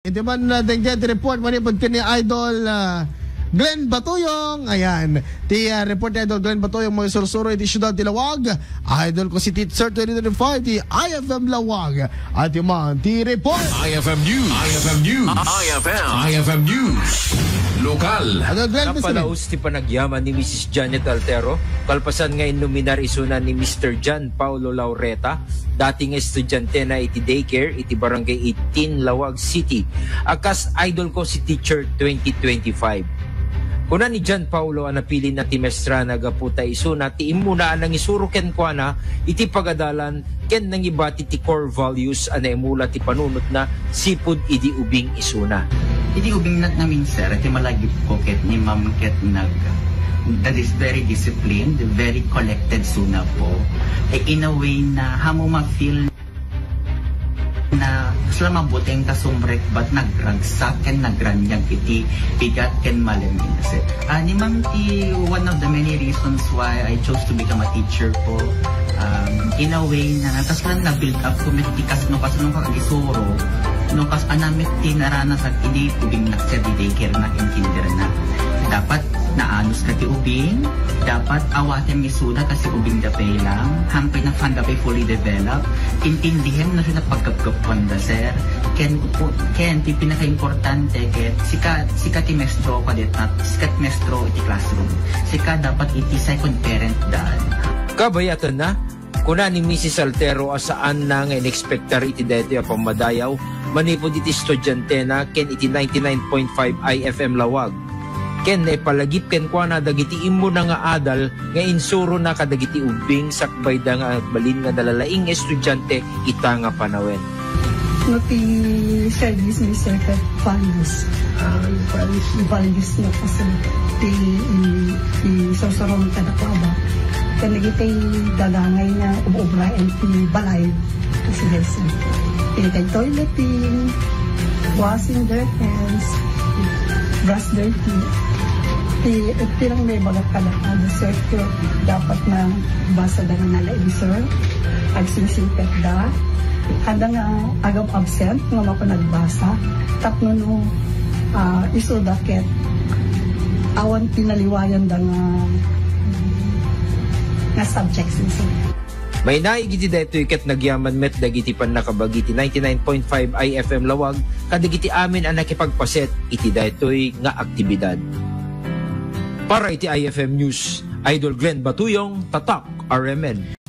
Ito man natin dyan, report manipod ka ni Idol Glenn Batuyong. Ayan, ti report ni Idol Glenn Batuyong mga sursuro iti Siyudad ti Lawag. Idol ko si Teacher 2025 ti IFM Lawag. At yung man ti report IFM News. IFM News. IFM News. Lokal. Napalaos ti panagyaman ni Mrs. Janet Altero, kalpasan nga inuminar isuna ni Mr. John Paulo Laureta, dating estudyante na iti daycare, iti barangay 18 Lawag City. Akas idol ko si Teacher 2025. Kuna ni John Paulo ang napili na ti mestra nagaputa isuna, ti imuna nang isuro ken kwa na, iti pagadalan ken nang ibati ti core values ana emula ti panunot na sipud idi ubing isuna. Iti ubing namin sir, iti malagip ko ket ni ma'am ket that is very disciplined, very collected suna po. In a way na hamo ma-feel na sila mabuting kasumbrek but nagragsak ken nagranyag iti bigat ken malamin. Ni ma'am ti one of the many reasons why I chose to become a teacher po. In a way na tas lang na-build up ko iti kasno nung kakagisuro no kas anamit ti naranas at hindi ubing naksa di daycare na inkinder na. Dapat naanos ka ti ubing, dapat awatin misuna kasi ubing dapay lang, hampay na fan dapay fully developed, intindihin na siya na pagkagkapon da sir, ken ti pinaka-importante ket sika ti mestro kadet at sikat mestro iti classroom, sika dapat iti second parent daan. Kabayatan na, kuna ni Mrs. Altero asaan na nga in-expectar iti dito ya pamadayaw, manipod iti estudyante na ken iti 99.5 IFM Lawag. Ken na ipalagip ken kwa na dagiti imo na nga adal nga insuro na kadagiti ubing sakbay da nga balin nga dalalaing estudyante ita nga panawen. No ti service ni Sir Values. Values na kasi ti sorsorong kadakaba. Ken nagitay dagangay nga ubra and ti balay ti Nelson. Ti toileting, washing their hands, brush their teeth. Pirang may bagat kalakad sir, dapat na basa da nga nalain sir, agsinsinpet da, handa nga agaw absent nga mapanagbasa, tapno no iso daket, awan pinaliwayan da nga subjects sir. May naigiti dito iket nagyaman met dagiti pan nakabagiti 99.5 IFM Lawag kadagiti amin ang nakipagpaset iti daytoy nga aktibidad. Para iti IFM News, Idol Glenn Batuyong, Tatak, RMN.